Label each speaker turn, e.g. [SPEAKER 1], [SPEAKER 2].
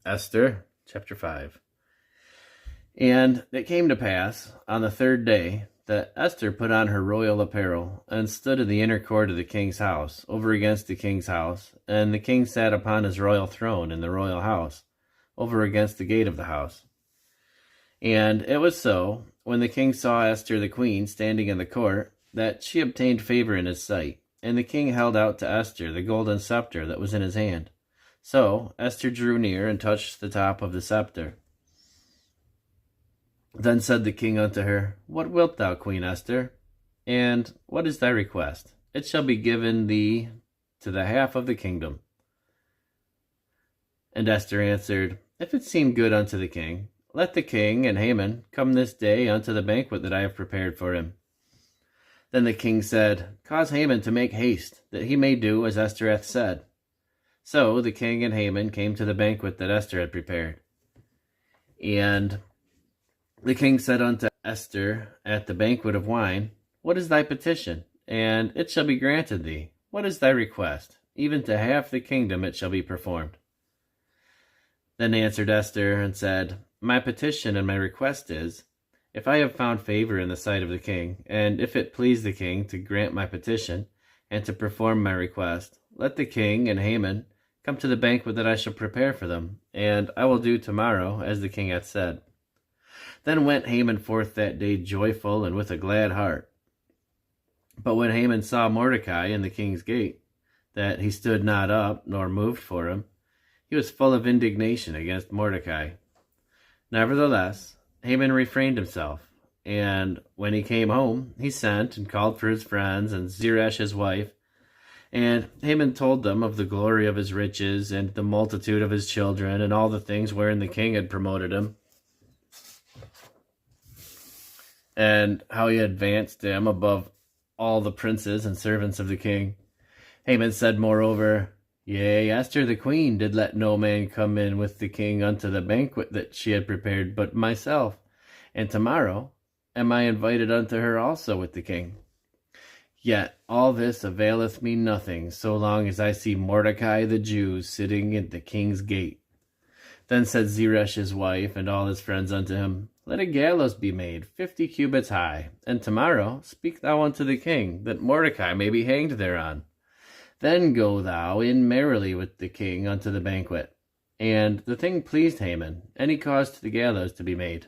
[SPEAKER 1] Esther, chapter 5. And it came to pass, on the third day, that Esther put on her royal apparel, and stood in the inner court of the king's house, over against the king's house, and the king sat upon his royal throne in the royal house, over against the gate of the house. And it was so, when the king saw Esther the queen standing in the court, that she obtained favor in his sight, and the king held out to Esther the golden scepter that was in his hand. So Esther drew near and touched the top of the scepter. Then said the king unto her, What wilt thou, Queen Esther? And what is thy request? It shall be given thee to the half of the kingdom. And Esther answered, If it seem good unto the king, let the king and Haman come this day unto the banquet that I have prepared for him. Then the king said, Cause Haman to make haste, that he may do as Esther hath said. So the king and Haman came to the banquet that Esther had prepared. And the king said unto Esther at the banquet of wine, What is thy petition? And it shall be granted thee. What is thy request? Even to half the kingdom it shall be performed. Then answered Esther and said, My petition and my request is, if I have found favor in the sight of the king, and if it please the king to grant my petition, and to perform my request, let the king and Haman come to the banquet that I shall prepare for them, and I will do tomorrow as the king hath said. Then went Haman forth that day joyful and with a glad heart. But when Haman saw Mordecai in the king's gate, that he stood not up, nor moved for him, he was full of indignation against Mordecai. Nevertheless, Haman refrained himself, and when he came home, he sent and called for his friends and Zeresh his wife, and Haman told them of the glory of his riches and the multitude of his children and all the things wherein the king had promoted him, and how he advanced him above all the princes and servants of the king. Haman said moreover, Yea, Esther the queen did let no man come in with the king unto the banquet that she had prepared but myself, and tomorrow am I invited unto her also with the king. Yet all this availeth me nothing, so long as I see Mordecai the Jew sitting at the king's gate. Then said Zeresh his wife and all his friends unto him, Let a gallows be made 50 cubits high, and tomorrow speak thou unto the king, that Mordecai may be hanged thereon. Then go thou in merrily with the king unto the banquet. And the thing pleased Haman, and he caused the gallows to be made.